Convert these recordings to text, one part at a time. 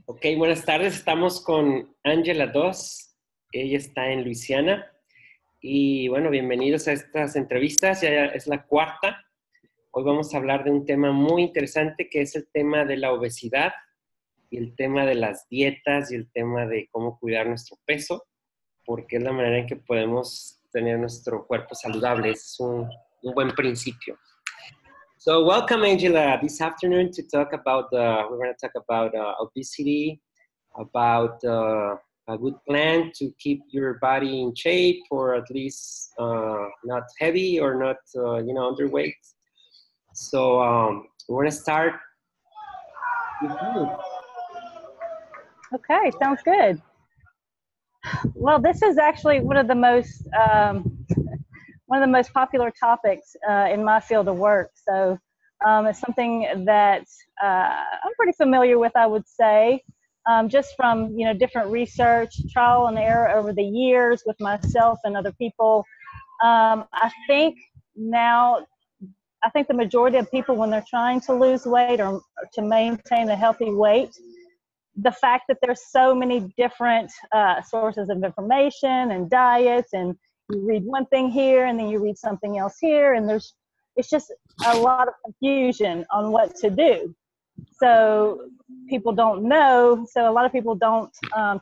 Ok, buenas tardes. Estamos con Angie Doss. Ella está en Luisiana. Y bueno, bienvenidos a estas entrevistas. Ya es la cuarta. Hoy vamos a hablar de un tema muy interesante que es el tema de la obesidad y el tema de las dietas y el tema de cómo cuidar nuestro peso, porque es la manera en que podemos tener nuestro cuerpo saludable. Es un buen principio. So welcome, Angela, this afternoon to talk about, we're going to talk about obesity, about a good plan to keep your body in shape or at least not heavy or not, underweight. So we're going to start with you. Okay, sounds good. Well, this is actually one of the most popular topics in my field of work. So it's something that I'm pretty familiar with, I would say, just from different research, trial and error over the years with myself and other people. I think the majority of people, when they're trying to lose weight or to maintain a healthy weight, the fact that there's so many different sources of information and diets, and you read one thing here and then you read something else here, and it's just a lot of confusion on what to do. So people don't know. So a lot of people don't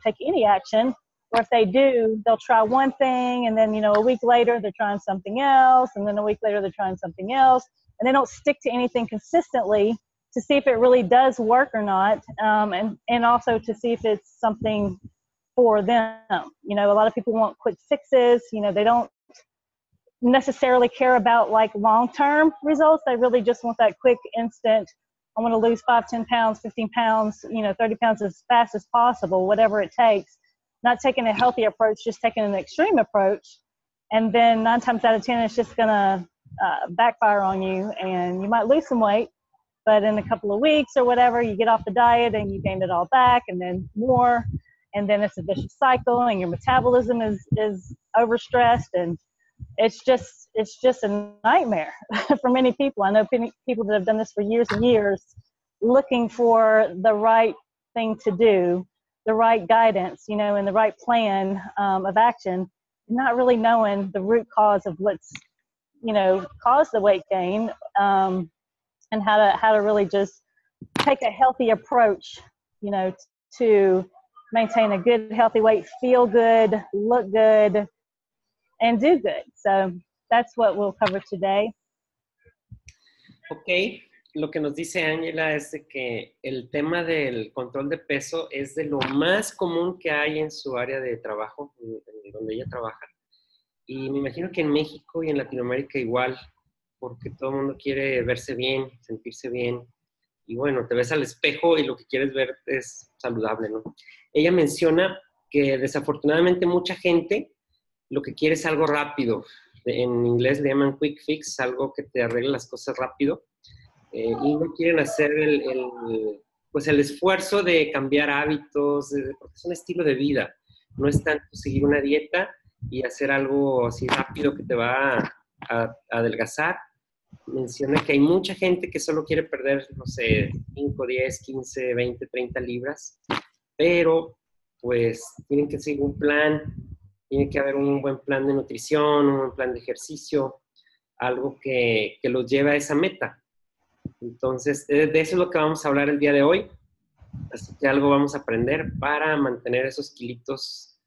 take any action, or if they do, they'll try one thing, and then a week later they're trying something else, and then a week later they're trying something else, and they don't stick to anything consistently to see if it really does work or not, and also to see if it's something for them. A lot of people want quick fixes. They don't necessarily care about like long-term results. They really just want that quick, instant, I want to lose 5, 10 pounds, 15 pounds, 30 pounds as fast as possible, whatever it takes. Not taking a healthy approach, just taking an extreme approach. And then 9 times out of 10, it's just going to backfire on you, and you might lose some weight. But in a couple of weeks or whatever, you get off the diet and you gain it all back, and then more, and then it's a vicious cycle, and your metabolism is overstressed, and it's just a nightmare for many people. I know people that have done this for years and years, looking for the right thing to do, the right guidance, and the right plan of action, not really knowing the root cause of what's caused the weight gain. And how to really just take a healthy approach, to maintain a good, healthy weight, feel good, look good, and do good. So that's what we'll cover today. Ok, lo que nos dice Ángela es de que el tema del control de peso es de lo más común que hay en su área de trabajo, en donde ella trabaja. Y me imagino que en México y en Latinoamérica igual, porque todo el mundo quiere verse bien, sentirse bien, y bueno, te ves al espejo y lo que quieres ver es saludable, ¿no? Ella menciona que desafortunadamente mucha gente lo que quiere es algo rápido. En inglés le llaman quick fix, algo que te arregle las cosas rápido, y no quieren hacer el esfuerzo de cambiar hábitos, porque es un estilo de vida, no es tanto seguir una dieta y hacer algo así rápido que te va a adelgazar. Menciona que hay mucha gente que solo quiere perder, 5, 10, 15, 20, 30 libras, pero pues tienen que seguir un plan, tiene que haber un buen plan de nutrición, un buen plan de ejercicio, algo que los lleve a esa meta. Entonces, de eso es lo que vamos a hablar el día de hoy, así que algo vamos a aprender para mantener esos kilitos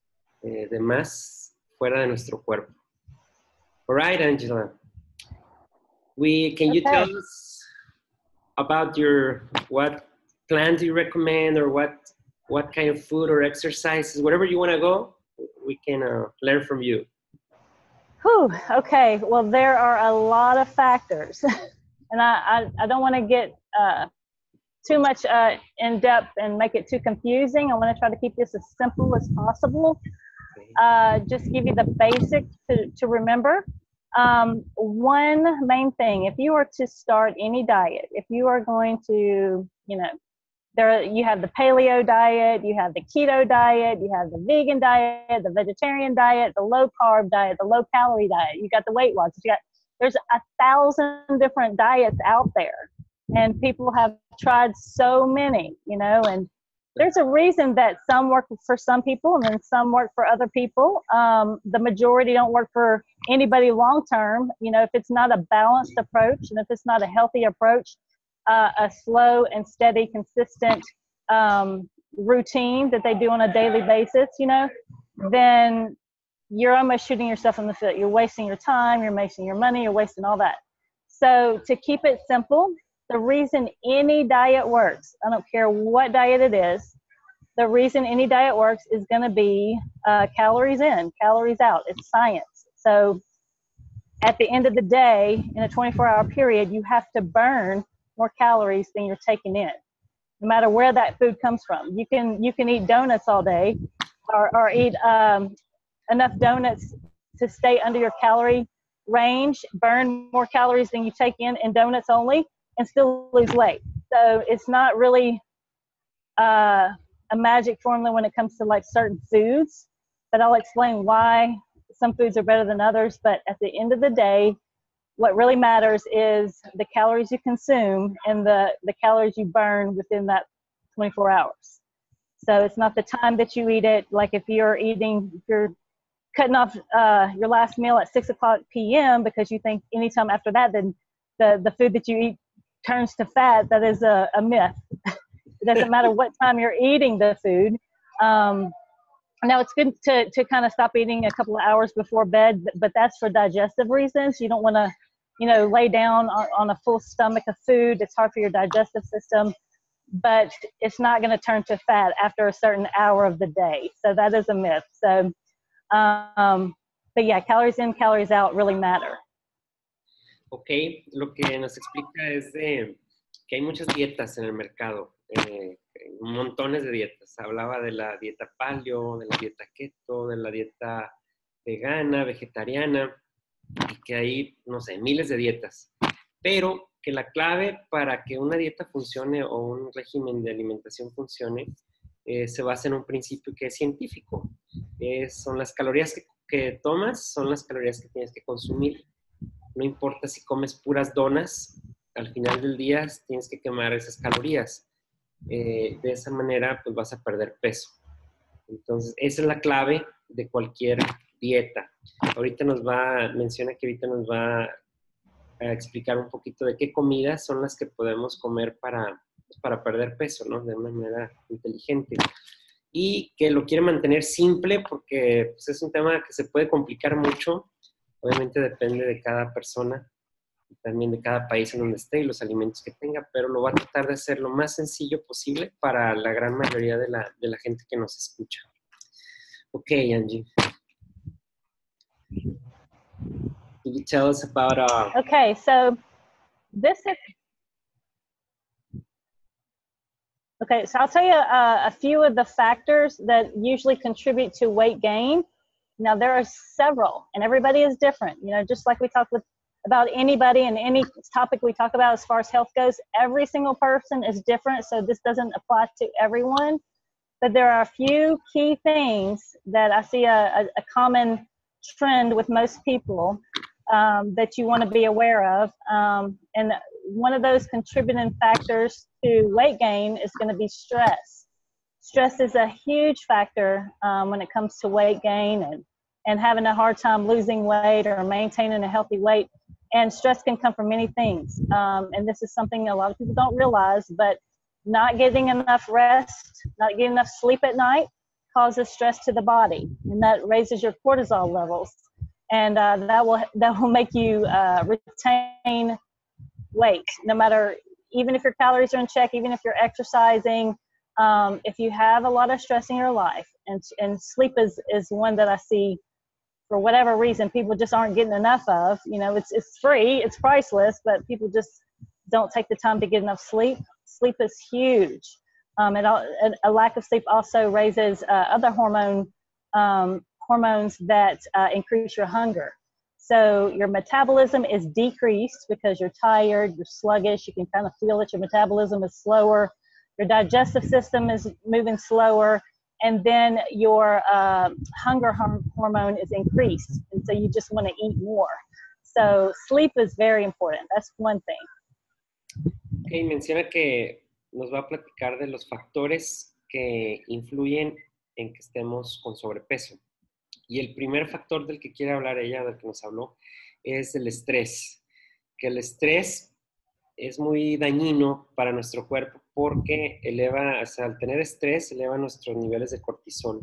de más fuera de nuestro cuerpo. All right, Angela. Can you tell us about what plan do you recommend, or what kind of food or exercises, wherever you want to go, we can learn from you. Whew, okay, well, there are a lot of factors, and I don't want to get too much in depth and make it too confusing. I want to try to keep this as simple as possible. Just give you the basics to remember. One main thing, if you are to start any diet, if you are going to, you have the paleo diet, you have the keto diet, you have the vegan diet, the vegetarian diet, the low carb diet, the low calorie diet, you got the Weight Watchers, there's 1,000 different diets out there, and people have tried so many, and There's a reason that some work for some people and then some work for other people. The majority don't work for anybody long term. You know, if it's not a balanced approach and if it's not a healthy approach, a slow and steady, consistent routine that they do on a daily basis, you know, then you're almost shooting yourself in the foot. You're wasting your time, you're wasting your money, you're wasting all that. So to keep it simple, the reason any diet works, I don't care what diet it is, the reason any diet works is going to be calories in, calories out. It's science. So at the end of the day, in a 24-hour period, you have to burn more calories than you're taking in, no matter where that food comes from. You can eat donuts all day or eat enough donuts to stay under your calorie range, burn more calories than you take in donuts only, and still lose weight. So it's not really a magic formula when it comes to like certain foods, but I'll explain why some foods are better than others. But at the end of the day, what really matters is the calories you consume and the calories you burn within that 24 hours. So it's not the time that you eat it. Like if you're cutting off your last meal at 6 o'clock p.m. because you think anytime after that, then the food that you eat turns to fat, that is a myth. It doesn't matter what time you're eating the food. Now it's good to kind of stop eating a couple of hours before bed, but that's for digestive reasons. You don't want to, you know, lay down on a full stomach of food. It's hard for your digestive system, but it's not going to turn to fat after a certain hour of the day. So that is a myth. So, but yeah, calories in, calories out really matter. Ok, lo que nos explica es que hay muchas dietas en el mercado, montones de dietas. Hablaba de la dieta paleo, de la dieta keto, de la dieta vegana, vegetariana, y que hay, no sé, miles de dietas. Pero que la clave para que una dieta funcione o un régimen de alimentación funcione se basa en un principio que es científico. Son las calorías que tomas, son las calorías que tienes que consumir. No importa si comes puras donas, al final del día tienes que quemar esas calorías. De esa manera, pues vas a perder peso. Entonces, esa es la clave de cualquier dieta. Menciona que ahorita nos va a explicar un poquito de qué comidas son las que podemos comer para perder peso, ¿no? De una manera inteligente. Y que lo quiere mantener simple porque pues, es un tema que se puede complicar mucho. Obviamente depende de cada persona, también de cada país en donde esté y los alimentos que tenga, pero lo va a tratar de hacer lo más sencillo posible para la gran mayoría de la gente que nos escucha. Ok, Angie. Can you tell us about... Okay, so this is... Okay, so I'll tell you a few of the factors that usually contribute to weight gain. Now, there are several, and everybody is different. You know, just like we talk about anybody and any topic we talk about as far as health goes, every single person is different, so this doesn't apply to everyone. But there are a few key things that I see a common trend with most people that you want to be aware of. And one of those contributing factors to weight gain is going to be stress. Stress is a huge factor when it comes to weight gain and having a hard time losing weight or maintaining a healthy weight. And stress can come from many things. And this is something a lot of people don't realize, but not getting enough rest, not getting enough sleep at night causes stress to the body, and that raises your cortisol levels. And that will make you retain weight, no matter, even if your calories are in check, even if you're exercising. If you have a lot of stress in your life, and sleep is one that I see for whatever reason people just aren't getting enough of. You know, it's free, it's priceless, but people just don't take the time to get enough sleep. Sleep is huge. A lack of sleep also raises other hormones that increase your hunger. So your metabolism is decreased because you're tired, you're sluggish, you can kind of feel that your metabolism is slower. Your digestive system is moving slower, and then your hunger hormone is increased, and so you just want to eat more. So sleep is very important. That's one thing. Okay, menciona que nos va a platicar de los factores que influyen en que estemos con sobrepeso. Y el primer factor del que quiere hablar ella, del que nos habló, es el estrés. Que el estrés es muy dañino para nuestro cuerpo porque eleva, o sea, al tener estrés, eleva nuestros niveles de cortisol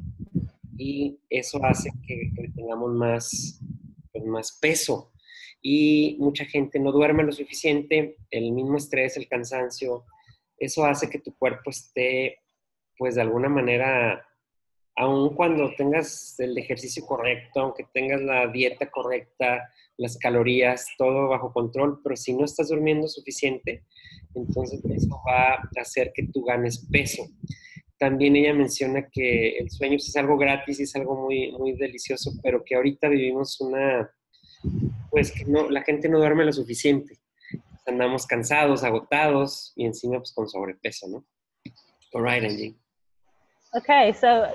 y eso hace que tengamos más, pues, más peso. Y mucha gente no duerme lo suficiente, el mismo estrés, el cansancio, eso hace que tu cuerpo esté, pues de alguna manera, aun cuando tengas el ejercicio correcto, aunque tengas la dieta correcta, las calorías, todo bajo control, pero si no estás durmiendo suficiente, entonces eso va a hacer que tú ganes peso. También ella menciona que el sueño es algo gratis y es algo muy, muy delicioso, pero que ahorita vivimos pues que no, la gente no duerme lo suficiente. Andamos cansados, agotados y encima pues con sobrepeso, ¿no? All right, Angie. Okay, so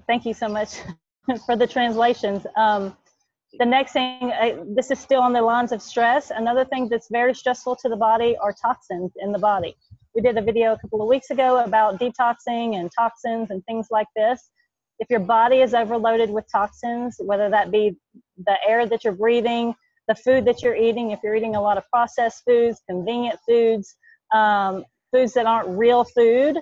thank you so much for the translations. The next thing, this is still on the lines of stress. Another thing that's very stressful to the body are toxins in the body. We did a video a couple of weeks ago about detoxing and toxins and things like this. If your body is overloaded with toxins, whether that be the air that you're breathing, the food that you're eating, if you're eating a lot of processed foods, convenient foods, foods that aren't real food,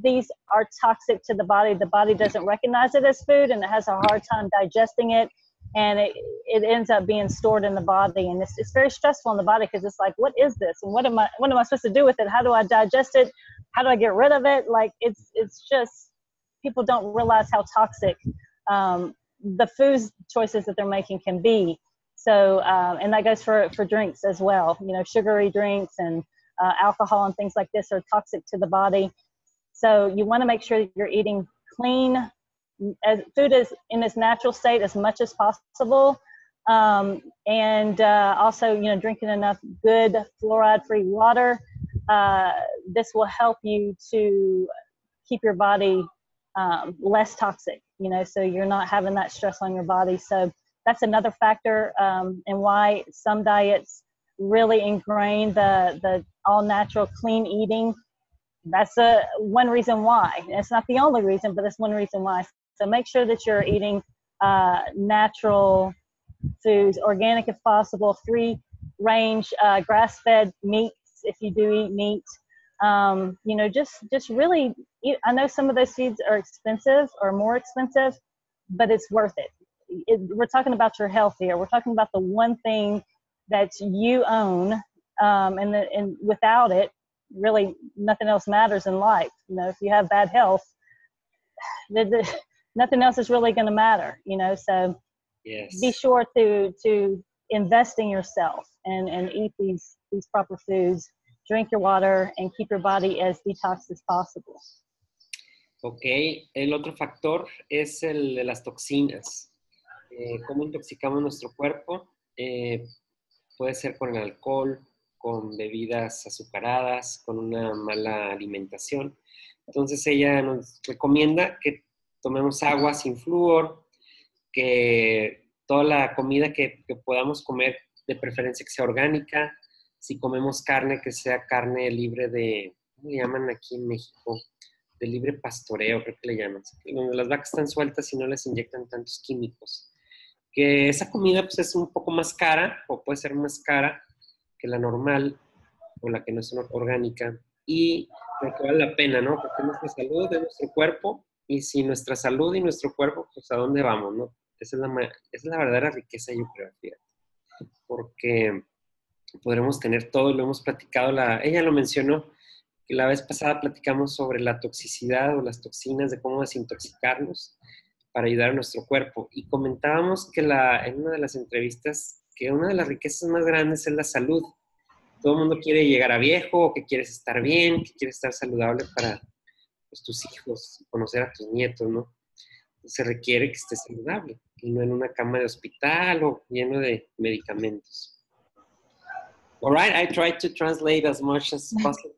these are toxic to the body. The body doesn't recognize it as food and it has a hard time digesting it. And it ends up being stored in the body, and it's very stressful in the body because it's like, what is this, and what am I supposed to do with it? How do I digest it? How do I get rid of it? Like it's just, people don't realize how toxic the food choices that they're making can be. So and that goes for drinks as well. You know, sugary drinks and alcohol and things like this are toxic to the body. So you want to make sure that you're eating clean, as food is in its natural state as much as possible, and also, you know, drinking enough good fluoride-free water. This will help you to keep your body less toxic, you know, so you're not having that stress on your body. So that's another factor, and why some diets really ingrain the all-natural clean eating. That's one reason why. It's not the only reason, but it's one reason why. So make sure that you're eating natural foods, organic if possible, free-range, grass-fed meats if you do eat meat. You know, just really, I know some of those foods are expensive or more expensive, but it's worth it. We're talking about your health here. We're talking about the one thing that you own, and without it, really nothing else matters in life. You know, if you have bad health, nothing else is really going to matter, you know. So yes, be sure to invest in yourself and eat these proper foods, drink your water, and keep your body as detox as possible. Ok, el otro factor es el de las toxinas. ¿Cómo intoxicamos nuestro cuerpo? Puede ser con el alcohol, con bebidas azucaradas, con una mala alimentación. Entonces ella nos recomienda que tomemos agua sin flúor, que toda la comida que podamos comer, de preferencia que sea orgánica. Si comemos carne, que sea carne libre de, ¿cómo le llaman aquí en México? De libre pastoreo, creo que le llaman. Donde las vacas están sueltas y no les inyectan tantos químicos. Que esa comida pues es un poco más cara, o puede ser más cara que la normal, o la que no es orgánica. Y creo que vale la pena, ¿no? Porque nuestra salud es nuestro cuerpo, y sin nuestra salud y nuestro cuerpo, pues ¿a dónde vamos, no? Esa es la verdadera riqueza, yo creo, fíjate. Porque podremos tener todo, lo hemos platicado, ella lo mencionó, que la vez pasada platicamos sobre la toxicidad o las toxinas, de cómo desintoxicarnos para ayudar a nuestro cuerpo. Y comentábamos que en una de las entrevistas, que una de las riquezas más grandes es la salud. Todo el mundo quiere llegar a viejo, que quieres estar bien, que quieres estar saludable para pues, tus hijos, conocer a tus nietos, ¿no? Se requiere que estés saludable y no en una cama de hospital o lleno de medicamentos. All right, I tried to translate as much as possible.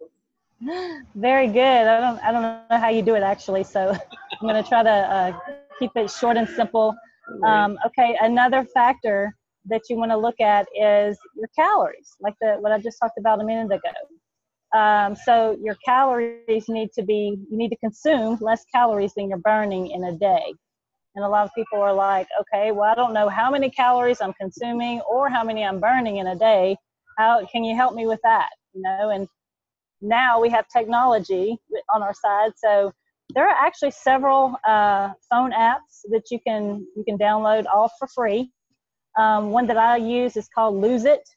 Very good. I don't know how you do it actually, so I'm going to try to keep it short and simple. Okay, another factor that you want to look at is your calories, like what I just talked about a minute ago. So your calories need to consume less calories than you're burning in a day. And a lot of people are like, okay, well, I don't know how many calories I'm consuming or how many I'm burning in a day. How can you help me with that? You know, and now we have technology on our side. So there are actually several phone apps that you can download all for free. One that I use is called Lose It.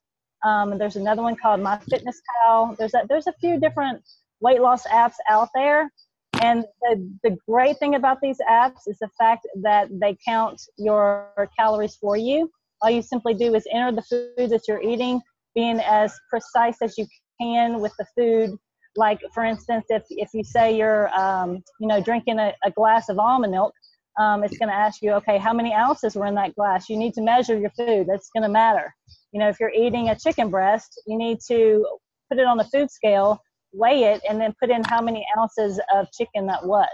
And there's another one called MyFitnessPal. There's a few different weight loss apps out there. And the great thing about these apps is the fact that they count your calories for you. All you simply do is enter the food that you're eating, being as precise as you can with the food. Like, for instance, if you say you're, drinking a glass of almond milk, it's going to ask you, okay, how many ounces were in that glass? You need to measure your food. That's going to matter. You know, if you're eating a chicken breast, you need to put it on the food scale, weigh it, and then put in how many ounces of chicken that was.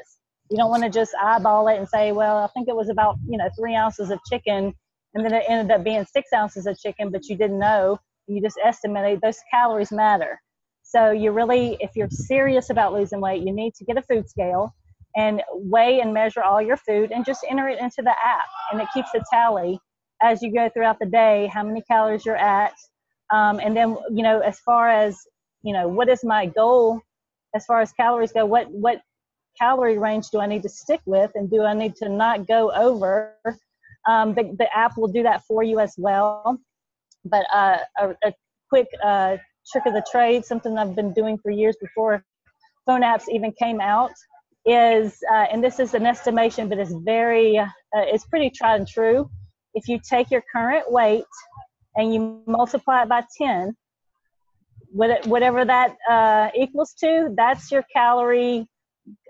You don't want to just eyeball it and say, well, I think it was about, 3 ounces of chicken, and then it ended up being 6 ounces of chicken, but you didn't know. You just estimated. Those calories matter. So you really, if you're serious about losing weight, you need to get a food scale and weigh and measure all your food and just enter it into the app. And it keeps a tally as you go throughout the day, how many calories you're at. And then, as far as, what is my goal as far as calories go, what calorie range do I need to stick with, and do I need to not go over? The app will do that for you as well. But a quick trick of the trade, something I've been doing for years before phone apps even came out, is, and this is an estimation, but it's pretty tried and true. If you take your current weight and you multiply it by 10, whatever that equals to, that's your calorie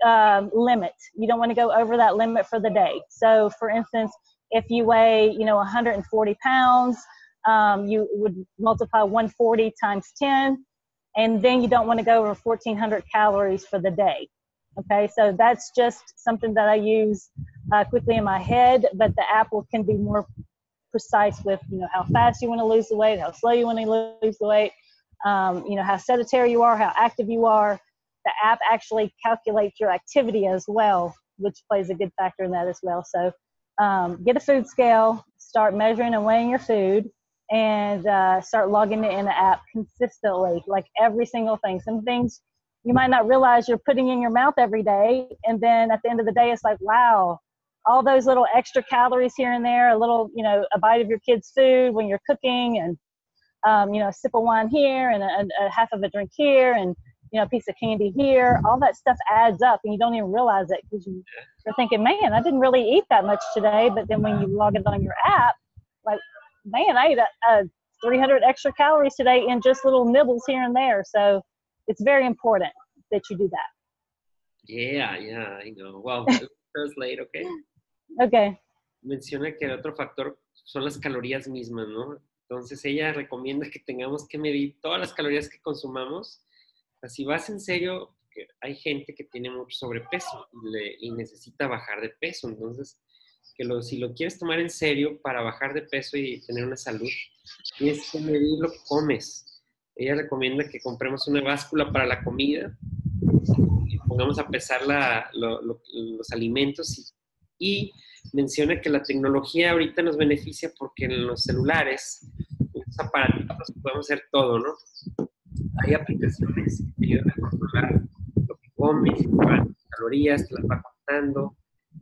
limit. You don't want to go over that limit for the day. So, for instance, if you weigh, 140 pounds, you would multiply 140 times 10, and then you don't want to go over 1,400 calories for the day. Okay, so that's just something that I use quickly in my head, but the app can be more precise with, how fast you want to lose the weight, how slow you want to lose the weight, how sedentary you are, how active you are. The app actually calculates your activity as well, which plays a good factor in that as well. So get a food scale, start measuring and weighing your food, and start logging it in the app consistently, like every single thing. Some things you might not realize you're putting in your mouth every day, and then at the end of the day, it's like, wow, all those little extra calories here and there, a little, a bite of your kid's food when you're cooking, and a sip of wine here, and a half of a drink here, and a piece of candy here. All that stuff adds up, and you don't even realize it, because you're thinking, man, I didn't really eat that much today. But then when you log it on your app, like, man, I ate 300 extra calories today in just little nibbles here and there. So it's very important that you do that. Yeah, I know. Well, translate, okay? Okay. Menciona que el otro factor son las calorías mismas, ¿no? Entonces ella recomienda que tengamos que medir todas las calorías que consumamos. Si vas en serio, hay gente que tiene mucho sobrepeso y necesita bajar de peso. Entonces, si lo quieres tomar en serio para bajar de peso y tener una salud, tienes que medir lo que comes. Ella recomienda que compremos una báscula para la comida y pongamos a pesar los alimentos, y menciona que la tecnología ahorita nos beneficia porque en los celulares, en los aparatos, podemos hacer todo, ¿no? Hay aplicaciones que te ayudan a controlar lo que comes, cuántas calorías te las va contando,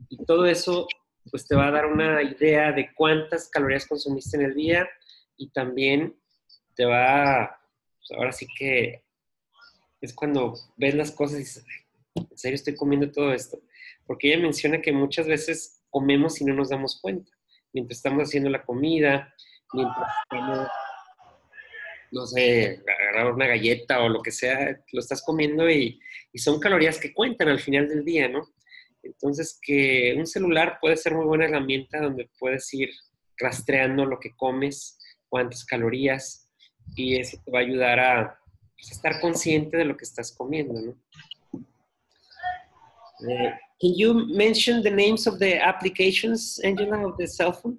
y todo eso pues te va a dar una idea de cuántas calorías consumiste en el día, y también te va, pues ahora sí que es cuando ves las cosas y dices, ¿en serio estoy comiendo todo esto? Porque ella menciona que muchas veces comemos y no nos damos cuenta. Mientras estamos haciendo la comida, mientras estamos, no sé, agarrar una galleta o lo que sea, lo estás comiendo y son calorías que cuentan al final del día, ¿no? Entonces, que un celular puede ser muy buena herramienta donde puedes ir rastreando lo que comes, cuántas calorías, y eso te va a ayudar a estar consciente de lo que estás comiendo, ¿no? Can you mention the names of the applications, Angela, of the cell phone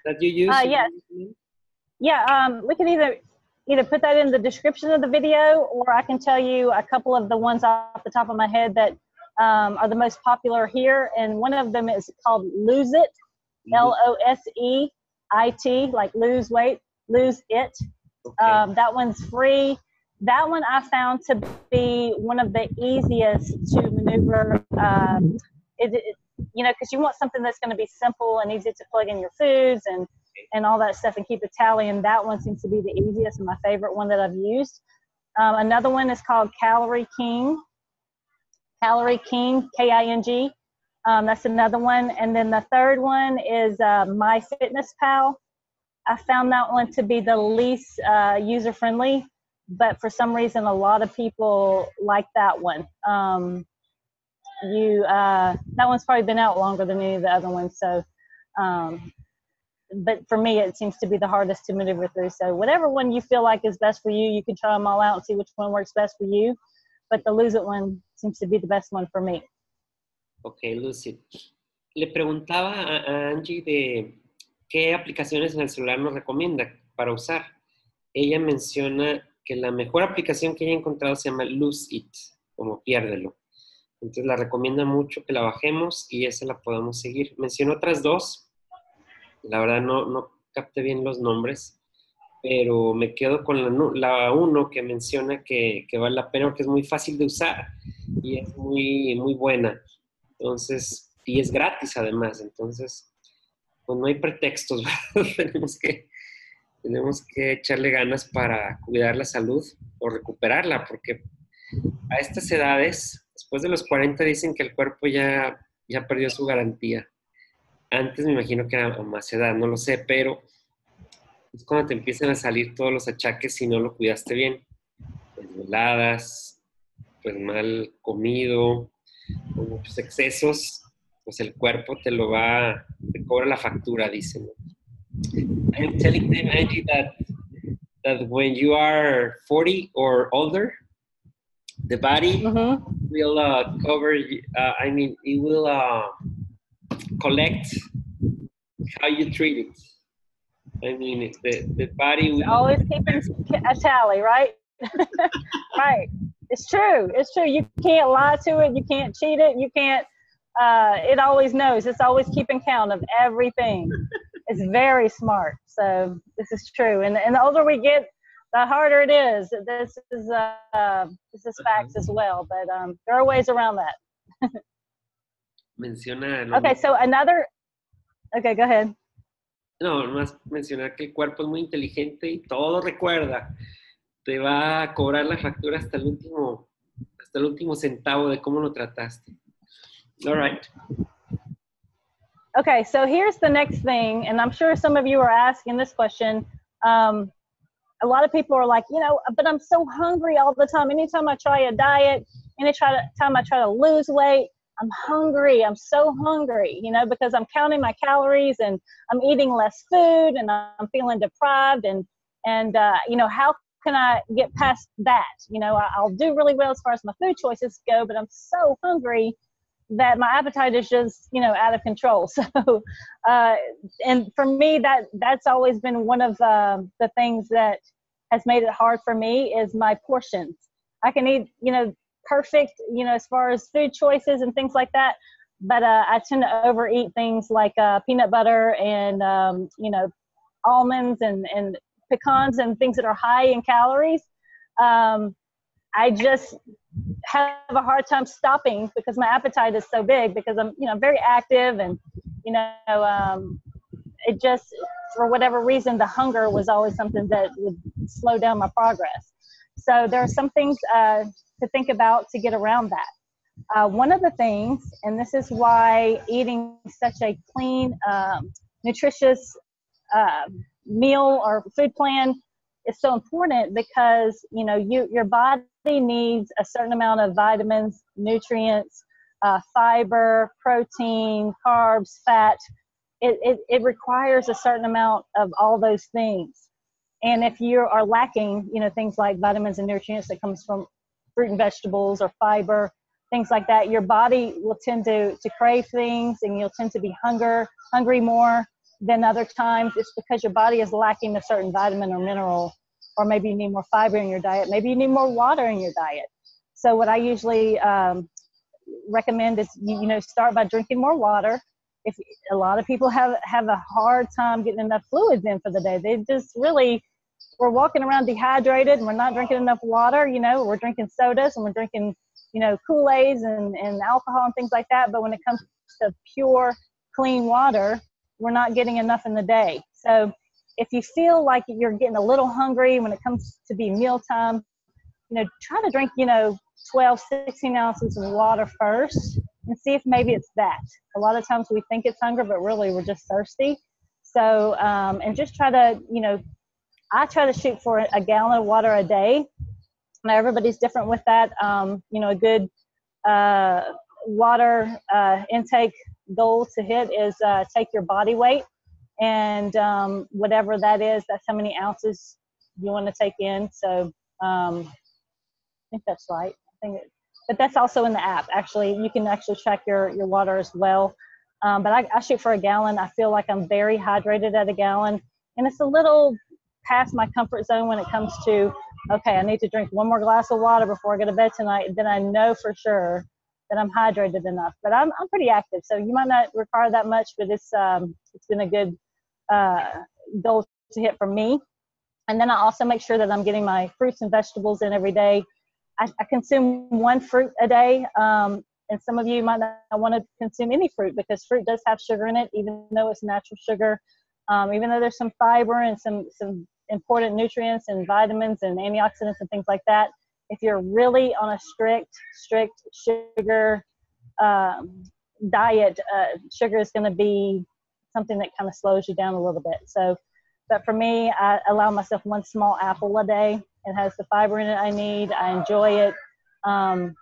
that you use? Yes. Yeah, we can either, either put that in the description of the video, or I can tell you a couple of the ones off the top of my head that are the most popular here. And one of them is called Lose It, Loseit, like lose weight, lose it. Okay. That one's free. That one I found to be one of the easiest to maneuver. Because you want something that's going to be simple and easy to plug in your foods and all that stuff and keep a tally. And that one seems to be the easiest and my favorite one that I've used. Another one is called Calorie King, King. That's another one. And then the third one is MyFitnessPal. I found that one to be the least user-friendly, but for some reason, a lot of people like that one. That one's probably been out longer than any of the other ones. So, but for me, it seems to be the hardest to maneuver through. So whatever one you feel like is best for you, you can try them all out and see which one works best for you. But the Lose It one seems to be the best one for me. Ok, Lucy. Le preguntaba a Angie de qué aplicaciones en el celular nos recomienda para usar. Ella menciona que la mejor aplicación que ella ha encontrado se llama Lose It, como piérdelo. Entonces la recomienda mucho que la bajemos y esa la podamos seguir. Mencionó otras dos. La verdad no capté bien los nombres, pero me quedo con la uno que menciona que vale la pena porque es muy fácil de usar y es muy, muy buena. Entonces, y es gratis además. Entonces, pues no hay pretextos, ¿verdad? tenemos que echarle ganas para cuidar la salud o recuperarla, porque a estas edades, después de los 40, dicen que el cuerpo ya perdió su garantía. Antes me imagino que era a más edad, no lo sé, pero es cuando te empiezan a salir todos los achaques si no lo cuidaste bien. Desveladas, pues mal comido, con muchos excesos, pues el cuerpo te cobra la factura, dicen. I'm telling them, Angie, that when you are 40 or older, the body will cover, it will collect how you treat it. I mean, the body will... Always keeping a tally, right? Right. It's true. It's true. You can't lie to it. You can't cheat it. You can't, it always knows. It's always keeping count of everything. It's very smart. So this is true. And the older we get, the harder it is. This is facts as well, but there are ways around that. Okay, so okay, go ahead. No, más mencionar que el cuerpo es muy inteligente y todo recuerda. Te va a cobrar la factura hasta el último centavo de cómo lo trataste. All right. Okay, so here's the next thing, and I'm sure some of you are asking this question. A lot of people are like, but I'm so hungry all the time. Anytime I try a diet, anytime I try to lose weight, I'm hungry. I'm so hungry, because I'm counting my calories and I'm eating less food and I'm feeling deprived. And how can I get past that? I'll do really well as far as my food choices go, but I'm so hungry that my appetite is just, out of control. So, and for me, that's always been one of the things that has made it hard for me is my portions. I can eat, perfect, as far as food choices and things like that. But I tend to overeat things like peanut butter and, almonds and pecans and things that are high in calories. I just have a hard time stopping because my appetite is so big because I'm, very active and, it just, for whatever reason, the hunger was always something that would slow down my progress. So there are some things to think about to get around that. One of the things, and this is why eating such a clean, nutritious meal or food plan is so important because, your body needs a certain amount of vitamins, nutrients, fiber, protein, carbs, fat. It requires a certain amount of all those things. And if you are lacking, things like vitamins and nutrients that comes from fruit and vegetables or fiber, things like that, your body will tend to crave things and you'll tend to be hungry more than other times. It's because your body is lacking a certain vitamin or mineral or maybe you need more fiber in your diet. Maybe you need more water in your diet. So what I usually recommend is, start by drinking more water. If a lot of people have a hard time getting enough fluids in for the day, they just really, we're walking around dehydrated and we're not drinking enough water. We're drinking sodas and we're drinking, Kool-Aids and alcohol and things like that. But when it comes to pure, clean water, we're not getting enough in the day. So if you feel like you're getting a little hungry when it comes to be mealtime, try to drink, 12, 16 ounces of water first and see if maybe it's that. A lot of times we think it's hunger, but really we're just thirsty. So, and just try to, I try to shoot for a gallon of water a day. Now everybody's different with that. A good water intake goal to hit is take your body weight, and whatever that is, that's how many ounces you want to take in. So I think that's right. But that's also in the app. Actually, you can actually track your water as well. But I shoot for a gallon. I feel like I'm very hydrated at a gallon, and it's a little past my comfort zone when it comes to, okay, I need to drink one more glass of water before I go to bed tonight. Then I know for sure that I'm hydrated enough. But I'm pretty active, so you might not require that much, but it's been a good goal to hit for me. And then I also make sure that I'm getting my fruits and vegetables in every day. I consume one fruit a day, and some of you might not want to consume any fruit because fruit does have sugar in it, even though it's natural sugar. Even though there's some fiber and some important nutrients and vitamins and antioxidants and things like that. If you're really on a strict sugar diet, sugar is going to be something that kind of slows you down a little bit. So, but for me, I allow myself one small apple a day. It has the fiber in it I need. I enjoy it. And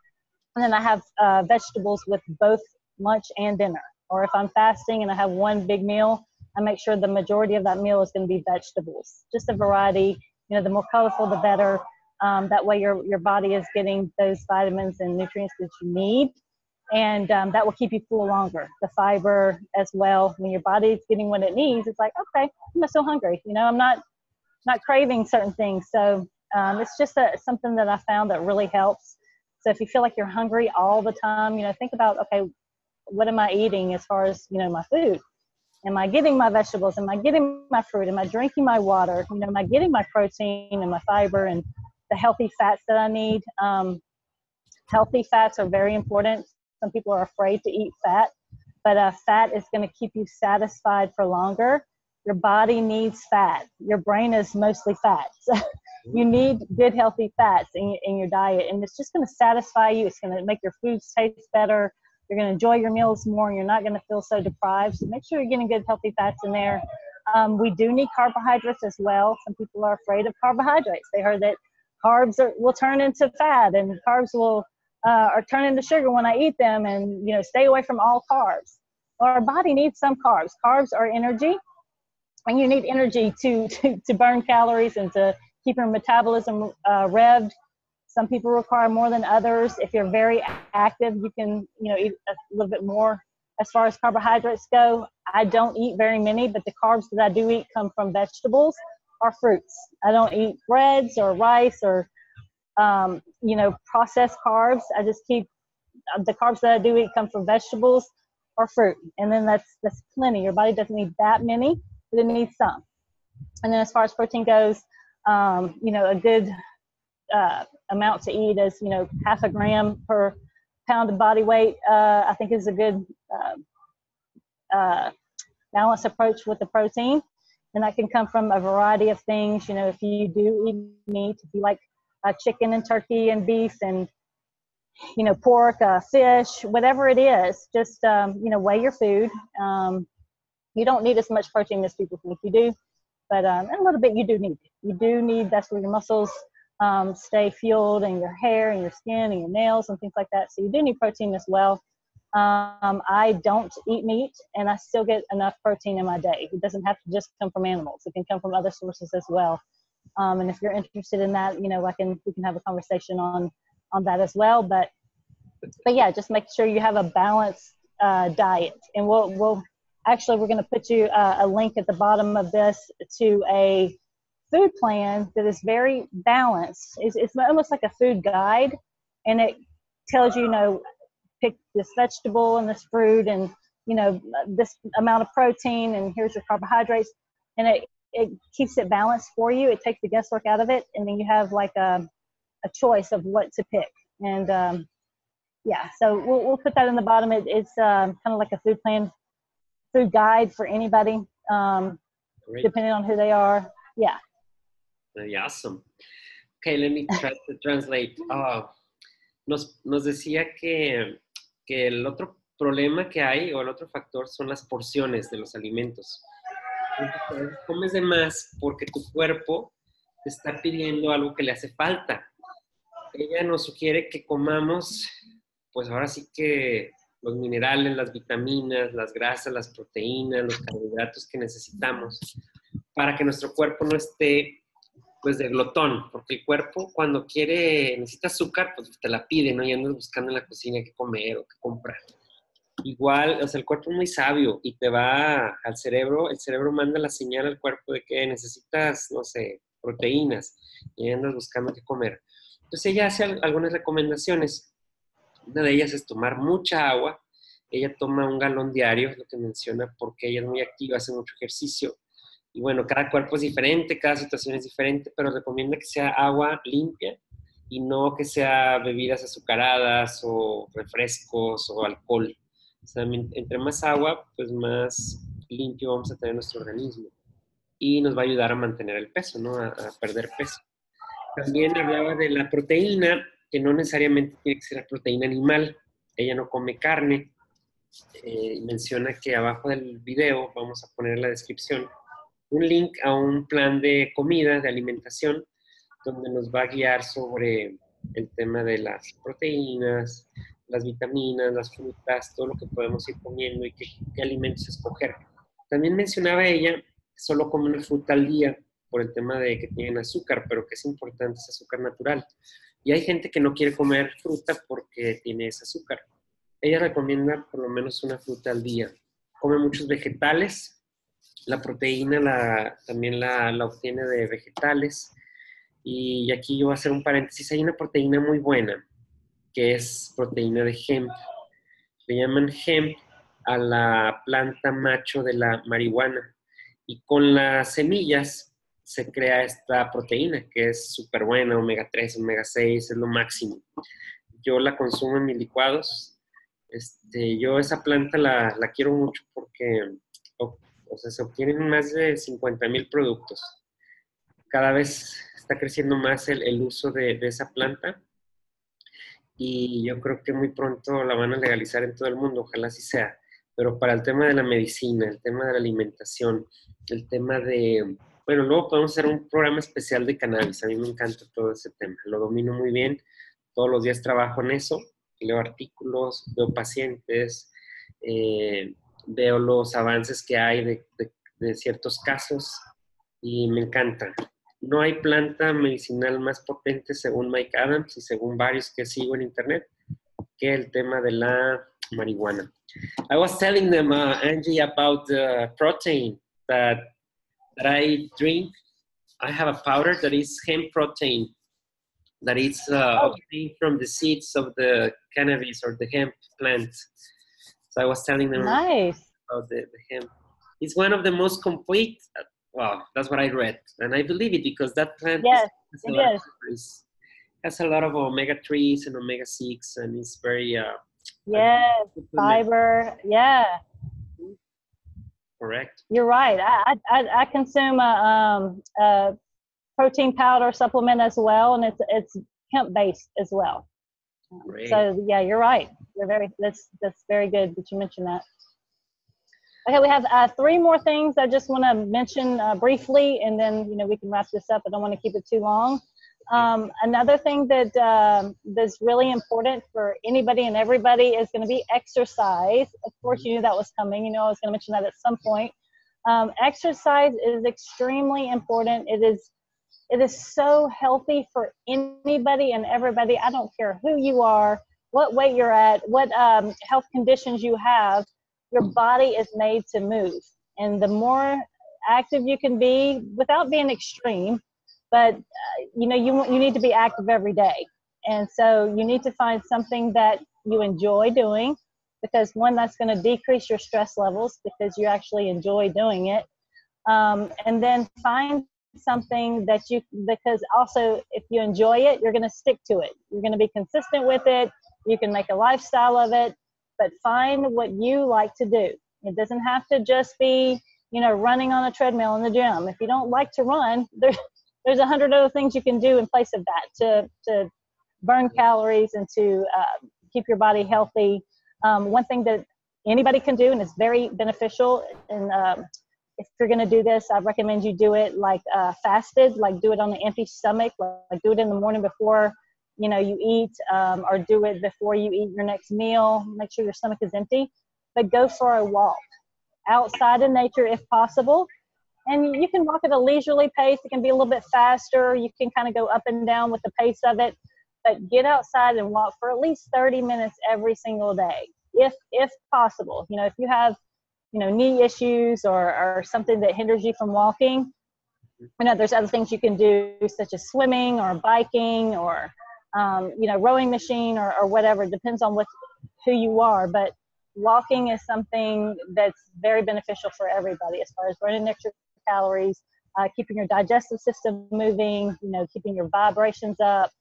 then I have vegetables with both lunch and dinner. Or if I'm fasting and I have one big meal, I make sure the majority of that meal is going to be vegetables. Just a variety. The more colorful, the better. That way your body is getting those vitamins and nutrients that you need. And that will keep you full longer. The fiber as well. When your body is getting what it needs, it's like, okay, I'm not so hungry. I'm not craving certain things. So it's just something that I found that really helps. So if you feel like you're hungry all the time, think about, okay, what am I eating as far as, my food? Am I getting my vegetables? Am I getting my fruit? Am I drinking my water? Am I getting my protein and my fiber and the healthy fats that I need? Healthy fats are very important. Some people are afraid to eat fat, but fat is going to keep you satisfied for longer. Your body needs fat. Your brain is mostly fat. So you need good, healthy fats in your diet, and it's just going to satisfy you. It's going to make your foods taste better. You're going to enjoy your meals more, and you're not going to feel so deprived. So make sure you're getting good, healthy fats in there. We do need carbohydrates as well. Some people are afraid of carbohydrates. They heard that carbs will turn into fat, and carbs will or turn into sugar when I eat them, and stay away from all carbs. Well, our body needs some carbs. Carbs are energy, and you need energy to burn calories and to keep your metabolism revved. Some people require more than others. If you're very active, you can eat a little bit more as far as carbohydrates go. I don't eat very many, but the carbs that I do eat come from vegetables or fruits. I don't eat breads or rice or processed carbs. I just keep the carbs that I do eat come from vegetables or fruit, and then that's plenty. Your body doesn't need that many, but it needs some. And then as far as protein goes, a good amount to eat is, half a gram per pound of body weight, I think is a good balanced approach with the protein. And that can come from a variety of things. If you do eat meat, if you like chicken and turkey and beef and, pork, fish, whatever it is, just, weigh your food. You don't need as much protein as people think you do, but a little bit you do need. You do need, that's where your muscles stay fueled, and your hair and your skin and your nails and things like that. So you do need protein as well. I don't eat meat, and I still get enough protein in my day. It doesn't have to just come from animals. It can come from other sources as well. And if you're interested in that, we can have a conversation on that as well. But yeah, just make sure you have a balanced diet. And we're going to put you a link at the bottom of this to a food plan that is very balanced. It's almost like a food guide, and it tells you, you know, pick this vegetable and this fruit and, you know, this amount of protein, and here's your carbohydrates. And it keeps it balanced for you. It takes the guesswork out of it. And then you have like a choice of what to pick. And yeah, so we'll put that in the bottom. It's kind of like a food plan, food guide for anybody, depending on who they are. Yeah. Very awesome. Okay, let me try to translate. Nos decía que el otro problema que hay, o el otro factor, son las porciones de los alimentos. Entonces, comes de más porque tu cuerpo te está pidiendo algo que le hace falta. Ella nos sugiere que comamos, pues ahora sí que los minerales, las vitaminas, las grasas, las proteínas, los carbohidratos que necesitamos para que nuestro cuerpo no esté pues de glotón, porque el cuerpo cuando necesita azúcar, pues te la pide, ¿no? Y andas buscando en la cocina qué comer o qué comprar. Igual, o sea, el cuerpo es muy sabio y te va al cerebro, el cerebro manda la señal al cuerpo de que necesitas, no sé, proteínas, y andas buscando qué comer. Entonces ella hace algunas recomendaciones. Una de ellas es tomar mucha agua. Ella toma 1 galón diario, es lo que menciona, porque ella es muy activa, hace mucho ejercicio. Y bueno, cada cuerpo es diferente, cada situación es diferente, pero recomienda que sea agua limpia y no que sea bebidas azucaradas o refrescos o alcohol. O sea, entre más agua, pues más limpio vamos a tener nuestro organismo. Y nos va a ayudar a mantener el peso, ¿no? A perder peso. También hablaba de la proteína, que no necesariamente tiene que ser la proteína animal. Ella no come carne. Menciona que abajo del video, vamos a poner en la descripción, un link a un plan de comida, de alimentación, donde nos va a guiar sobre el tema de las proteínas, las vitaminas, las frutas, todo lo que podemos ir comiendo y qué alimentos escoger. También mencionaba ella que solo come una fruta al día por el tema de que tienen azúcar, pero que es importante ese azúcar natural. Y hay gente que no quiere comer fruta porque tiene ese azúcar. Ella recomienda por lo menos una fruta al día. Come muchos vegetales. La proteína también la obtiene de vegetales. Y aquí yo voy a hacer un paréntesis. Hay una proteína muy buena, que es proteína de hemp. Le llaman hemp a la planta macho de la marihuana. Y con las semillas se crea esta proteína, que es súper buena, omega 3, omega 6, es lo máximo. Yo la consumo en mis licuados. Yo esa planta la quiero mucho porque o sea, se obtienen más de 50,000 productos. Cada vez está creciendo más el uso de esa planta y yo creo que muy pronto la van a legalizar en todo el mundo, ojalá así sea. Pero para el tema de la medicina, el tema de la alimentación, el tema de... Bueno, luego podemos hacer un programa especial de cannabis. A mí me encanta todo ese tema. Lo domino muy bien. Todos los días trabajo en eso. Leo artículos, veo pacientes, veo los avances que hay de ciertos casos y me encanta. No hay planta medicinal más potente, según Mike Adams y según varios que sigo en internet, que el tema de la marihuana. I was telling them, Angie, about the protein that I drink. I have a powder that is hemp protein, that is obtained from the seeds of the cannabis or the hemp plant. So I was telling them about the hemp. It's one of the most complete, well, that's what I read. And I believe it because that plant has a lot of omega-3s and omega-6 and it's very... yes, fiber, yeah. Correct. You're right. I consume a protein powder supplement as well, and it's hemp-based as well. Great. So yeah, you're right. That's very good that you mentioned that. Okay, we have 3 more things I just want to mention briefly, and then we can wrap this up. I don't want to keep it too long. Another thing that's really important for anybody and everybody is going to be exercise. Of course, you knew that was coming. I was going to mention that at some point. Exercise is extremely important. It is so healthy for anybody and everybody. I don't care who you are, what weight you're at, what health conditions you have. Your body is made to move. And the more active you can be without being extreme, but you know, you need to be active every day. And so you need to find something that you enjoy doing, because one, that's going to decrease your stress levels because you actually enjoy doing it. And then find something that because also if you enjoy it, you're going to stick to it. You're going to be consistent with it. You can make a lifestyle of it, but find what you like to do. It doesn't have to just be, you know, running on a treadmill in the gym. If you don't like to run, there's 100 other things you can do in place of that to burn calories and to keep your body healthy. One thing that anybody can do, and it's very beneficial, and if you're going to do this, I recommend you do it like fasted, like do it on an empty stomach, like do it in the morning before, you know, you eat, or do it before you eat your next meal. Make sure your stomach is empty, but go for a walk outside in nature if possible. And you can walk at a leisurely pace. It can be a little bit faster. You can kind of go up and down with the pace of it, but get outside and walk for at least 30 minutes every single day, if possible. You know, if you have, you know, knee issues or something that hinders you from walking, you know, there's other things you can do, such as swimming or biking or, you know, rowing machine or whatever. It depends on who you are, but walking is something that's very beneficial for everybody as far as burning extra calories, keeping your digestive system moving, you know, keeping your vibrations up.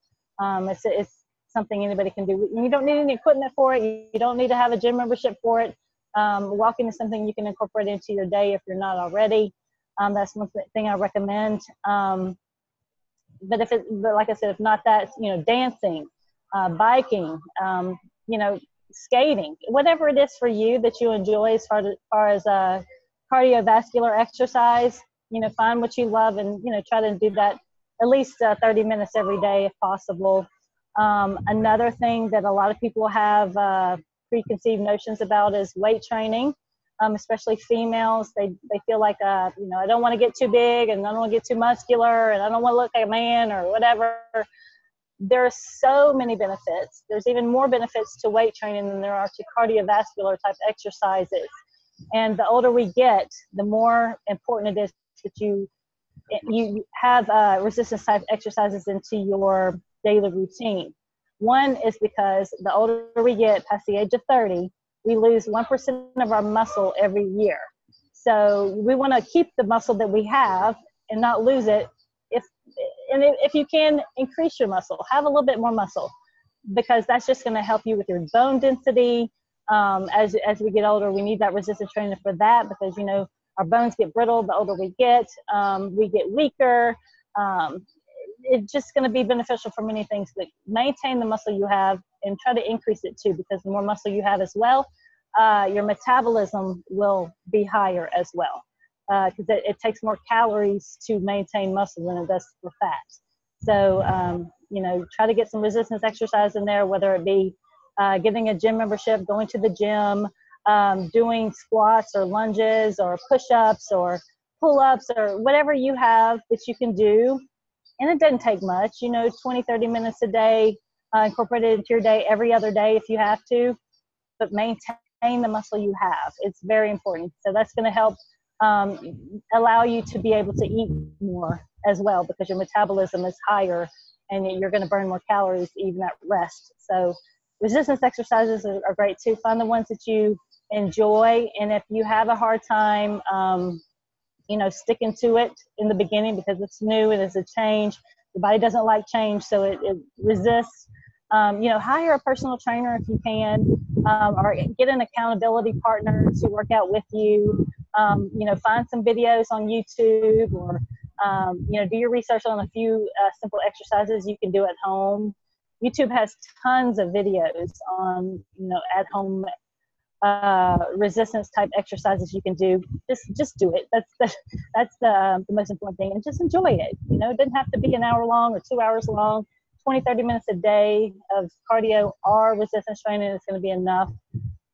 It's something anybody can do. You don't need any equipment for it. You don't need to have a gym membership for it. Walking is something you can incorporate into your day if you're not already. That's one thing I recommend. But like I said, if not that, you know, dancing, biking, you know, skating, whatever it is for you that you enjoy as far as cardiovascular exercise, you know, find what you love and, you know, try to do that at least 30 minutes every day if possible. Another thing that a lot of people have preconceived notions about is weight training, especially females. They feel like, you know, I don't want to get too big and I don't want to get too muscular and I don't want to look like a man or whatever. There are so many benefits. There's even more benefits to weight training than there are to cardiovascular type exercises. And the older we get, the more important it is that you have resistance type exercises into your daily routine. One is because the older we get, past the age of 30, we lose 1% of our muscle every year. So we want to keep the muscle that we have and not lose it. If you can, increase your muscle, have a little bit more muscle, because that's just going to help you with your bone density. As we get older, we need that resistance training for that, because, you know, our bones get brittle the older we get weaker. It's just going to be beneficial for many things. But maintain the muscle you have and try to increase it too, because the more muscle you have as well, your metabolism will be higher as well. Because it takes more calories to maintain muscle than it does for fat. So, you know, try to get some resistance exercise in there, whether it be getting a gym membership, going to the gym, doing squats or lunges or push-ups or pull-ups or whatever you have that you can do. And it doesn't take much, you know, 20, 30 minutes a day, incorporate it into your day every other day if you have to, but maintain the muscle you have. It's very important. So that's going to help allow you to be able to eat more as well, because your metabolism is higher and you're going to burn more calories even at rest. So resistance exercises are great too. Find the ones that you enjoy, and if you have a hard time you know, sticking to it in the beginning because it's new and it's a change, the body doesn't like change, so it resists. You know, hire a personal trainer if you can, or get an accountability partner to work out with you. You know, find some videos on YouTube, or you know, do your research on a few simple exercises you can do at home. YouTube has tons of videos on, you know, at home resistance type exercises you can do. Just do it. That's the most important thing, and just enjoy it. You know, it doesn't have to be an hour long or 2 hours long. 20, 30 minutes a day of cardio or resistance training is going to be enough.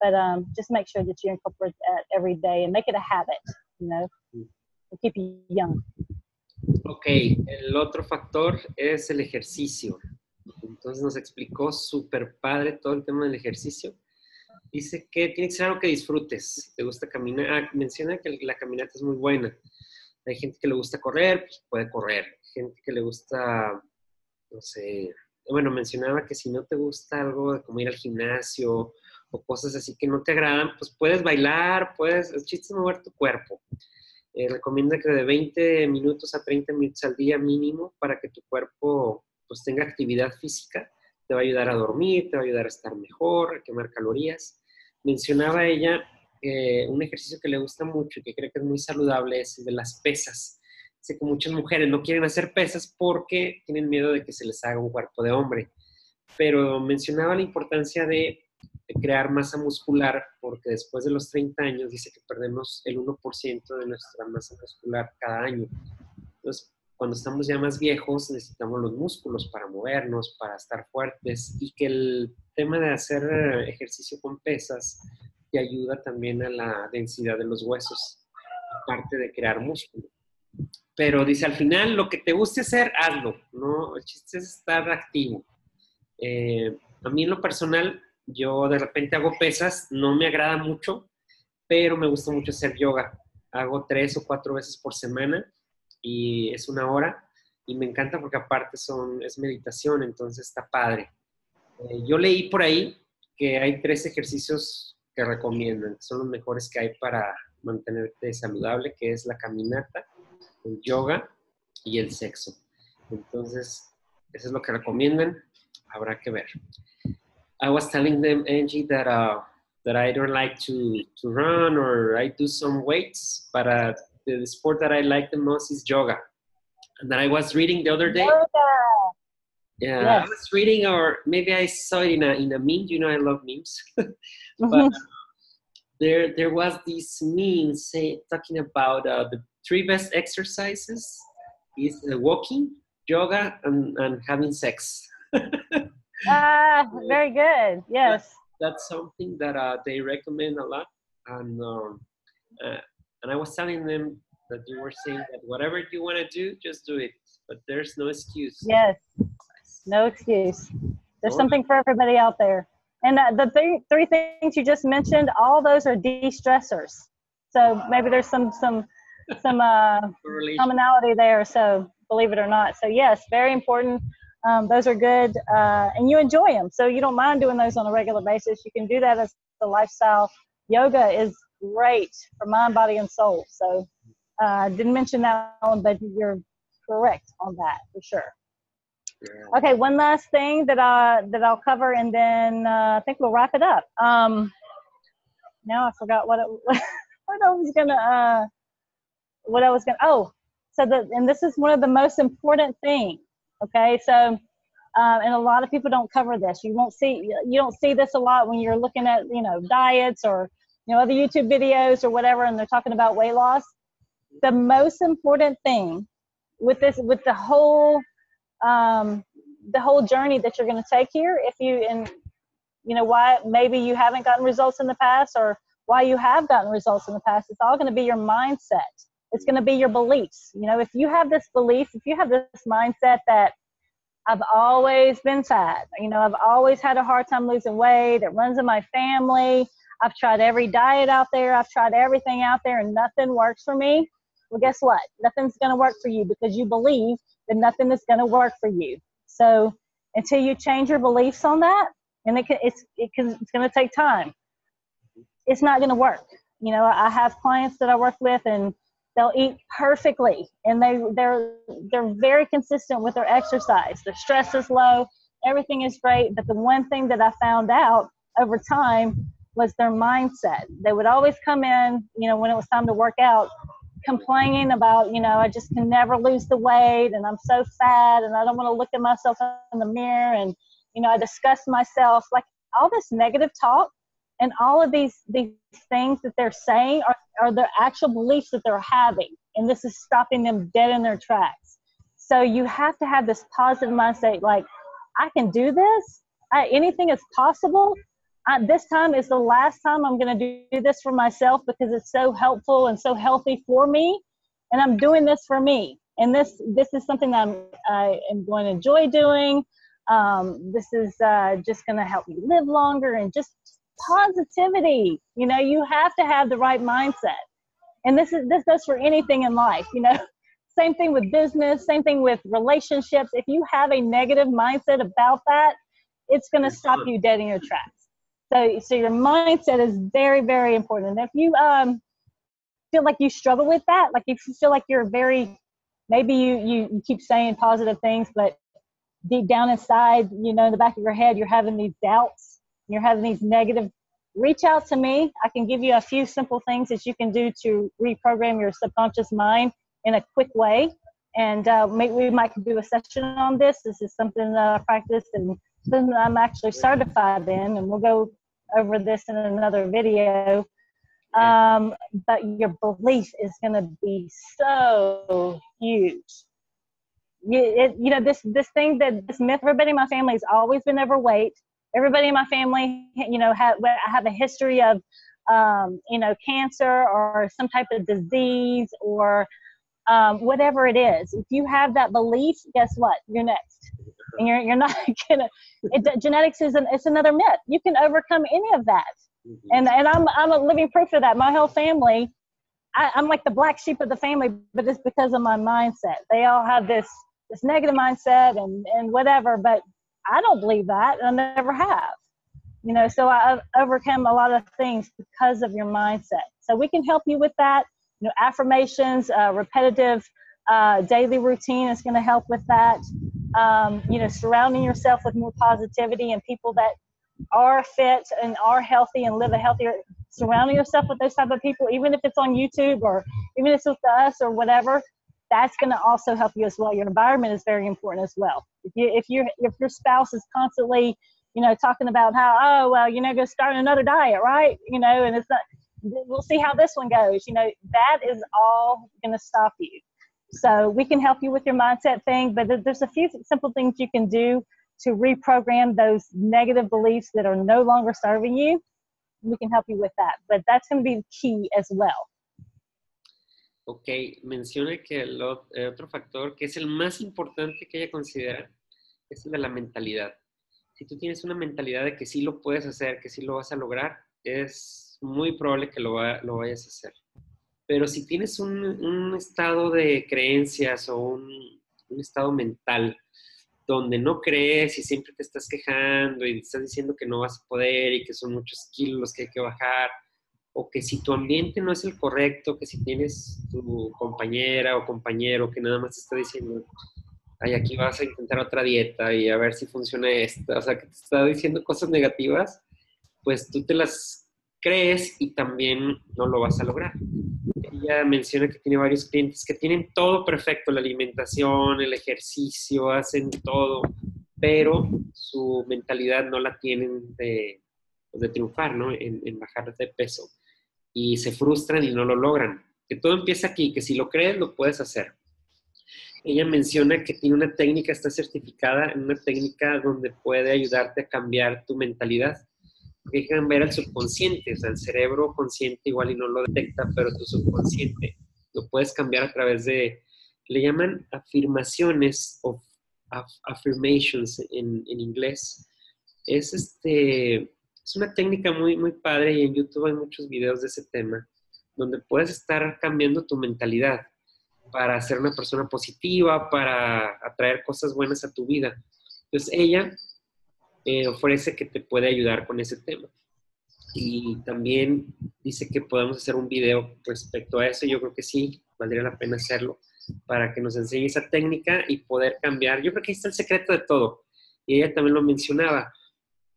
But just make sure that you incorporate that every day and make it a habit, you know, to keep you young. Ok, el otro factor es el ejercicio. Entonces nos explicó súper padre todo el tema del ejercicio. Dice que tiene que ser algo que disfrutes. ¿Te gusta caminar? Menciona que la caminata es muy buena. Hay gente que le gusta correr, pues puede correr. Gente que le gusta, no sé, bueno, mencionaba que si no te gusta algo como ir al gimnasio o cosas así que no te agradan, pues puedes bailar, el chiste es mover tu cuerpo. Recomienda que de 20 minutos a 30 minutos al día mínimo para que tu cuerpo pues tenga actividad física. Te va a ayudar a dormir, te va a ayudar a estar mejor, a quemar calorías. Mencionaba ella un ejercicio que le gusta mucho y que cree que es muy saludable es el de las pesas. Sé que muchas mujeres no quieren hacer pesas porque tienen miedo de que se les haga un cuerpo de hombre, pero mencionaba la importancia de crear masa muscular, porque después de los 30 años dice que perdemos el 1% de nuestra masa muscular cada año. Entonces, cuando estamos ya más viejos, necesitamos los músculos para movernos, para estar fuertes, y que el tema de hacer ejercicio con pesas te ayuda también a la densidad de los huesos, aparte de crear músculo. Pero dice, al final, lo que te guste hacer, hazlo, ¿no? El chiste es estar activo. A mí en lo personal, yo de repente hago pesas, no me agrada mucho, pero me gusta mucho hacer yoga. Hago 3 o 4 veces por semana y es 1 hora y me encanta porque aparte es meditación, entonces está padre. Yo leí por ahí que hay 3 ejercicios que recomiendan, que son los mejores que hay para mantenerte saludable, que es la caminata, el yoga y el sexo. Entonces, eso es lo que recomiendan. Habrá que ver. I was telling them, Angie, that I don't like to run or I do some weights, but the sport that I like the most is yoga. And that I was reading the other day. Yoga. Yeah, Yes. I was reading, or maybe I saw it in a meme. You know, I love memes. But there was this meme talking about the 3 best exercises is walking, yoga, and having sex. Very good. Yes. That's something that they recommend a lot. And I was telling them that you were saying that whatever you want to do, just do it. But there's no excuse. Yes. No excuse. There's something for everybody out there. And the three things you just mentioned, all those are de-stressors. So maybe there's some commonality there. So believe it or not. So yes, very important. Those are good, and you enjoy them. So you don't mind doing those on a regular basis. You can do that as a lifestyle. Yoga is great for mind, body, and soul. So didn't mention that one, but you're correct on that for sure. Yeah. Okay, one last thing that I'll cover, and then I think we'll wrap it up. Now I forgot what I was gonna. And this is one of the most important things. Okay, so and a lot of people don't cover this. You don't see this a lot when you're looking at diets or other YouTube videos or whatever, and they're talking about weight loss. The most important thing with the whole journey that you're going to take here, why maybe you haven't gotten results in the past or why you have gotten results in the past, it's all going to be your mindset. It's going to be your beliefs. If you have this belief, if you have this mindset that I've always been fat, I've always had a hard time losing weight, it runs in my family, I've tried every diet out there, I've tried everything out there and nothing works for me. Well, guess what? Nothing's going to work for you because you believe that nothing is going to work for you. So until you change your beliefs on that, and it's going to take time, it's not going to work. I have clients that I work with and they'll eat perfectly and they're very consistent with their exercise. Their stress is low, everything is great. But the one thing that I found out over time was their mindset. They would always come in, when it was time to work out, complaining about, I just can never lose the weight and I'm so fat and I don't want to look at myself in the mirror and, I disgust myself. Like all this negative talk and all of these things that they're saying are their actual beliefs that they're having. And this is stopping them dead in their tracks. So you have to have this positive mindset, like, I can do this. Anything is possible. This time is the last time I'm going to do this for myself because it's so helpful and so healthy for me. And I'm doing this for me. And this is something that I am going to enjoy doing. This is just going to help me live longer and just positivity. You have to have the right mindset. And this goes for anything in life, you know. Same thing with business, same thing with relationships. If you have a negative mindset about that, it's going to stop you dead in your tracks. So your mindset is very, very important. And if you feel like you struggle with that, like if you feel like you're maybe you keep saying positive things, but deep down inside, you know, in the back of your head, you're having these doubts, you're having these negative, reach out to me. I can give you a few simple things that you can do to reprogram your subconscious mind in a quick way. And we might do a session on this. This is something that I practice and something I'm actually certified in, and we'll go over this in another video. But your belief is going to be so huge. You know, this myth, everybody in my family has always been overweight. Everybody in my family, you know, have a history of, you know, cancer or some type of disease or whatever it is. If you have that belief, guess what? You're next. And you're not gonna. Genetics it's another myth. You can overcome any of that. And I'm a living proof of that. My whole family, I'm like the black sheep of the family, but it's because of my mindset. They all have this negative mindset and whatever, but I don't believe that, and I never have. You know, so I've overcome a lot of things because of your mindset. So we can help you with that. You know, affirmations, repetitive daily routine is going to help with that. You know, surrounding yourself with more positivity and people that are fit and are healthy and live a healthier, surrounding yourself with those type of people, even if it's on YouTube or even if it's with us or whatever, that's going to also help you as well. Your environment is very important as well. If your spouse is constantly, you know, talking about how, oh, well, you know, go start another diet, right? You know, and it's not, we'll see how this one goes. You know, that is all going to stop you. So we can help you with your mindset thing, but there's a few simple things you can do to reprogram those negative beliefs that are no longer serving you. We can help you with that, but that's going to be key as well. Ok, menciona que el otro factor que es el más importante que ella considera es el de la mentalidad. Si tú tienes una mentalidad de que sí lo puedes hacer, que sí lo vas a lograr, es muy probable que lo vayas a hacer. Pero si tienes un estado de creencias o un estado mental donde no crees y siempre te estás quejando y estás diciendo que no vas a poder y que son muchos kilos los que hay que bajar, o que si tu ambiente no es el correcto, que si tienes tu compañera o compañero que nada más te está diciendo, ay, aquí vas a intentar otra dieta y a ver si funciona esta, o sea, que te está diciendo cosas negativas, pues tú te las crees y también no lo vas a lograr. Ella menciona que tiene varios clientes que tienen todo perfecto, la alimentación, el ejercicio, hacen todo, pero su mentalidad no la tienen de triunfar, ¿no? En bajar de peso. Y se frustran y no lo logran. Que todo empieza aquí, que si lo crees, lo puedes hacer. Ella menciona que tiene una técnica, está certificada en una técnica donde puede ayudarte a cambiar tu mentalidad. Dejan ver al subconsciente, o sea, el cerebro consciente igual y no lo detecta, pero tu subconsciente lo puedes cambiar a través de, le llaman afirmaciones o affirmations en inglés. Es una técnica muy, muy padre y en YouTube hay muchos videos de ese tema, donde puedes estar cambiando tu mentalidad para ser una persona positiva, para atraer cosas buenas a tu vida. Entonces ella ofrece que te puede ayudar con ese tema. Y también dice que podemos hacer un video respecto a eso. Yo creo que sí, valdría la pena hacerlo para que nos enseñe esa técnica y poder cambiar. Yo creo que ahí está el secreto de todo. Y ella también lo mencionaba.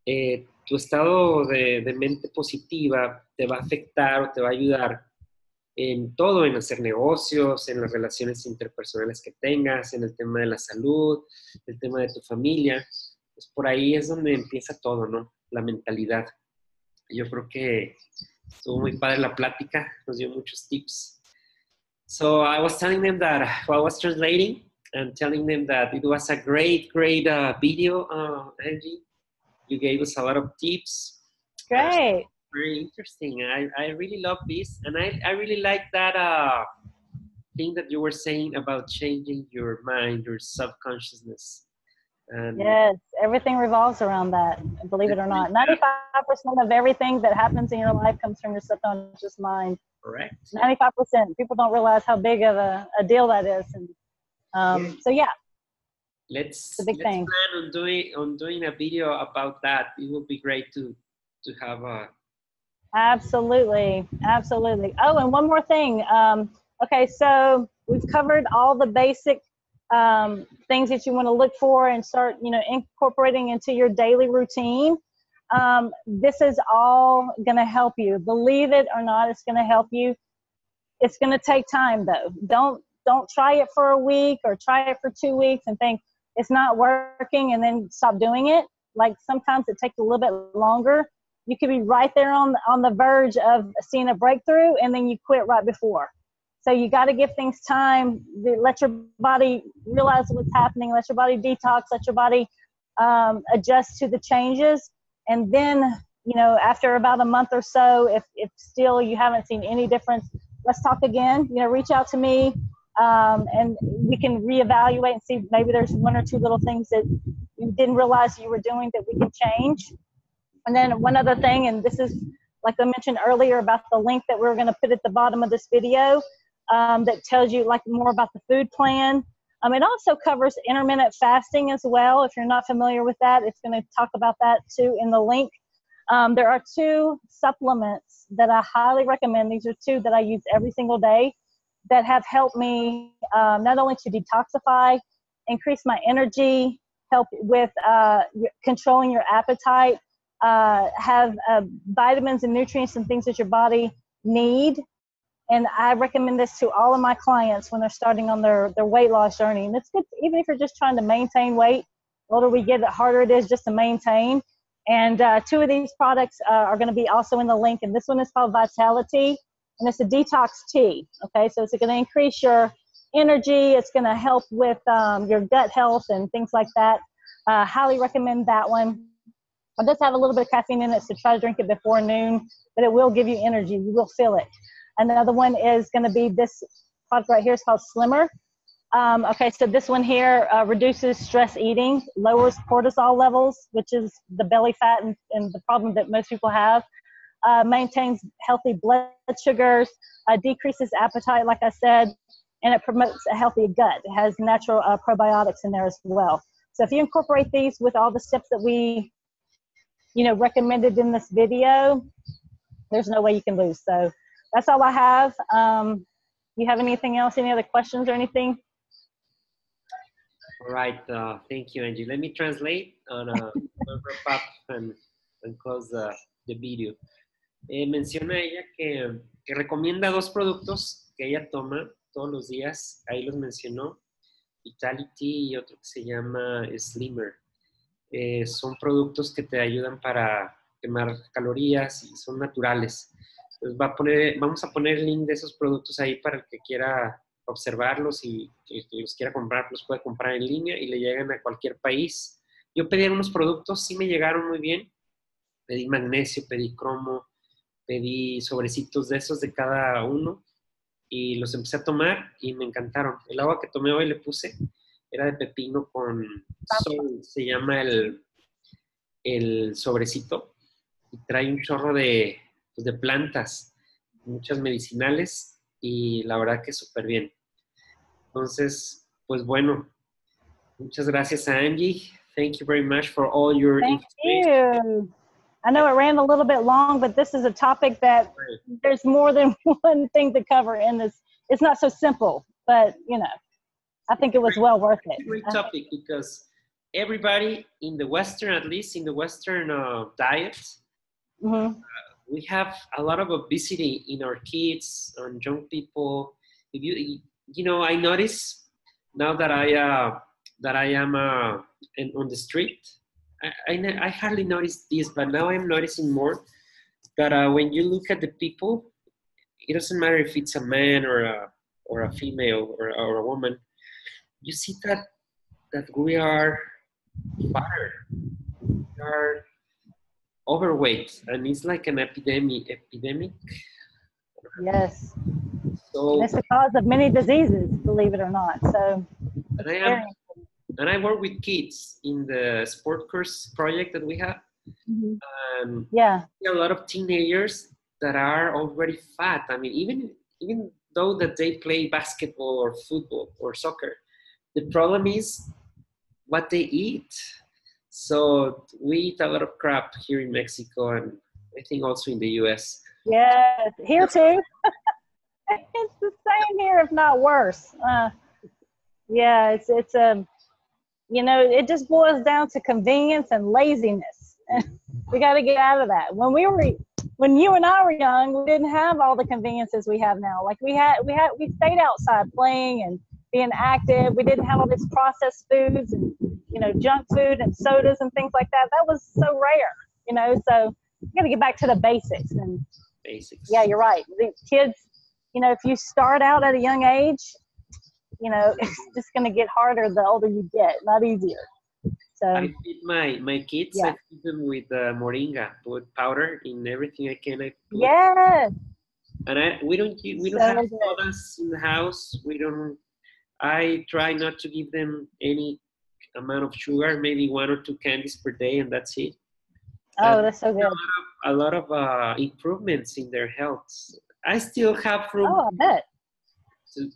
Tu estado de mente positiva te va a afectar o te va a ayudar en todo, en hacer negocios, en las relaciones interpersonales que tengas, en el tema de la salud, el tema de tu familia. Pues por ahí es donde empieza todo, ¿no? La mentalidad. Yo creo que estuvo muy padre la plática, nos dio muchos tips. So I was telling them that I was translating and telling them that it was a great video, Angie. You gave us a lot of tips. Great. Very interesting. I really love this. And I really like that thing that you were saying about changing your mind, your subconsciousness. And Yes, everything revolves around that, believe it or not. 95% of everything that happens in your life comes from your subconscious mind. correct. 95%. People don't realize how big of a deal that is. And so yeah, Let's it's a big thing. plan on doing a video about that. It would be great to have a. Absolutely, absolutely. Oh, and one more thing. Okay, so we've covered all the basic things that you want to look for and start, incorporating into your daily routine. This is all going to help you. Believe it or not, it's going to help you. It's going to take time, though. Don't try it for a week or try it for 2 weeks and think it's not working and then stop doing it. Like sometimes it takes a little bit longer. You could be right there on the verge of seeing a breakthrough and then you quit right before. So you got to give things time. Let your body realize what's happening. Let your body detox. Let your body adjust to the changes. And then, after about a month or so, if still you haven't seen any difference, let's talk again. Reach out to me and we can reevaluate and see maybe there's 1 or 2 little things that you didn't realize you were doing that we can change. And then one other thing, and this is like I mentioned earlier about the link that we're going to put at the bottom of this video that tells you like more about the food plan. It also covers intermittent fasting as well. If you're not familiar with that, it's going to talk about that too in the link. There are 2 supplements that I highly recommend. These are 2 that I use every single day that have helped me not only to detoxify, increase my energy, help with controlling your appetite, have vitamins and nutrients and things that your body need. And I recommend this to all of my clients when they're starting on their weight loss journey. And it's good, even if you're just trying to maintain weight. The older we get, the harder it is just to maintain. And 2 of these products are going to be also in the link. And this one is called Vitality, and it's a detox tea. Okay, so it's going to increase your energy. It's going to help with your gut health and things like that. Highly recommend that one. It does have a little bit of caffeine in it, so try to drink it before noon, but it will give you energy. You will feel it. Another one is going to be this product right here. It's called Slimmer. Okay, so this one here reduces stress eating, lowers cortisol levels, which is the belly fat and the problem that most people have, maintains healthy blood sugars, decreases appetite, like I said, and it promotes a healthy gut. It has natural probiotics in there as well. So if you incorporate these with all the steps that we recommended in this video, there's no way you can lose. So that's all I have. You have anything else? Any other questions or anything? All right. Thank you, Angie. Let me translate and wrap up and close the video. Menciona ella que recomienda 2 productos que ella toma todos los días. Ahí los mencionó. Vitality y otro que se llama Slimmer. Son productos que te ayudan para quemar calorías y son naturales. Entonces vamos a poner el link de esos productos ahí para el que quiera observarlos y el que los quiera comprar, los puede comprar en línea y le llegan a cualquier país. Yo pedí unos productos, sí me llegaron muy bien. Pedí magnesio, pedí cromo, pedí sobrecitos de esos de cada uno y los empecé a tomar y me encantaron. El agua que tomé hoy le puse era de pepino con sol, se llama el sobrecito y trae un chorro de plantas, muchas medicinales y la verdad que súper bien. Entonces, pues bueno, muchas gracias a Angie. Thank you very much for all your information. Thank you. I know it ran a little bit long, but this is a topic that there's more than one thing to cover in this. It's not so simple, but I think it was well worth it. It's a great topic because everybody in the Western, at least in the Western diet, we have a lot of obesity in our kids and young people. If I notice now that I am on the street. I hardly noticed this, but now I'm noticing more that when you look at the people, it doesn't matter if it's a man or a female or a woman. You see that we are fatter, we are overweight, and it's like an epidemic. Yes. So it's the cause of many diseases, believe it or not. So and And I work with kids in the sport course project that we have. Yeah. A lot of teenagers that are already fat. I mean, even though that they play basketball or football or soccer, the problem is what they eat. So we eat a lot of crap here in Mexico, and I think also in the US. Yeah, here too. It's the same here, if not worse. Yeah, it's you know, it just boils down to convenience and laziness. We got to get out of that. When you and I were young, we didn't have all the conveniences we have now. Like we stayed outside playing and being active. We didn't have all these processed foods and, you know, junk food and sodas and things like that. That was so rare, you know, so we got to get back to the basics. And Basics. yeah, you're right. The kids, you know, if you start out at a young age, you know, it's just going to get harder the older you get, not easier. So I feed my kids. Yeah. I feed them with moringa, put powder in everything I can. Yes. And we don't So have good. sodas in the house. I try not to give them any amount of sugar, maybe 1 or 2 candies per day, and that's it. Oh, And that's so good. a lot of improvements in their health. I still have room Oh, I bet.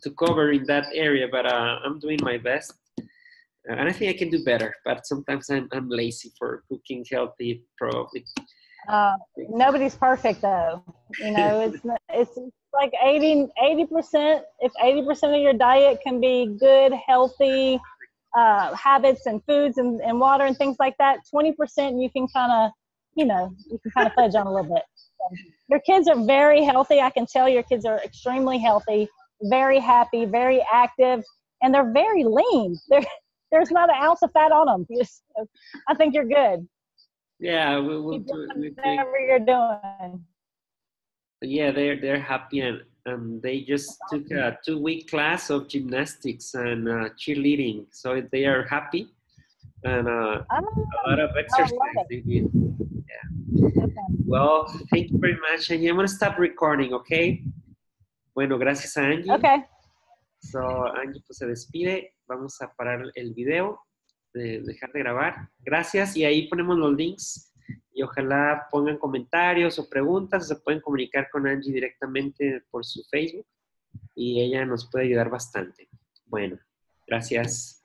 to cover in that area, but I'm doing my best. And I think I can do better, but sometimes I'm lazy for cooking healthy, probably. Nobody's perfect though. You know, it's like 80%. If 80% of your diet can be good, healthy habits and foods and water and things like that, 20% you can kind of, you know, fudge on a little bit. So, your kids are very healthy. I can tell your kids are extremely healthy, very happy, very active, and they're very lean. There's not an ounce of fat on them. I think you're good. Yeah, we'll do it. Whatever you're doing. Yeah, they're happy, and they just took a 2-week class of gymnastics and cheerleading, so they are happy, and a lot of exercise they did. Yeah. Okay. Well, thank you very much, Angie. I'm gonna stop recording, okay? Bueno, gracias a Angie. Okay. So, Angie pues se despide. Vamos a parar el video, dejar de grabar. Gracias, y ahí ponemos los links. Y ojalá pongan comentarios o preguntas. Se pueden comunicar con Angie directamente por su Facebook. Y ella nos puede ayudar bastante. Bueno, gracias.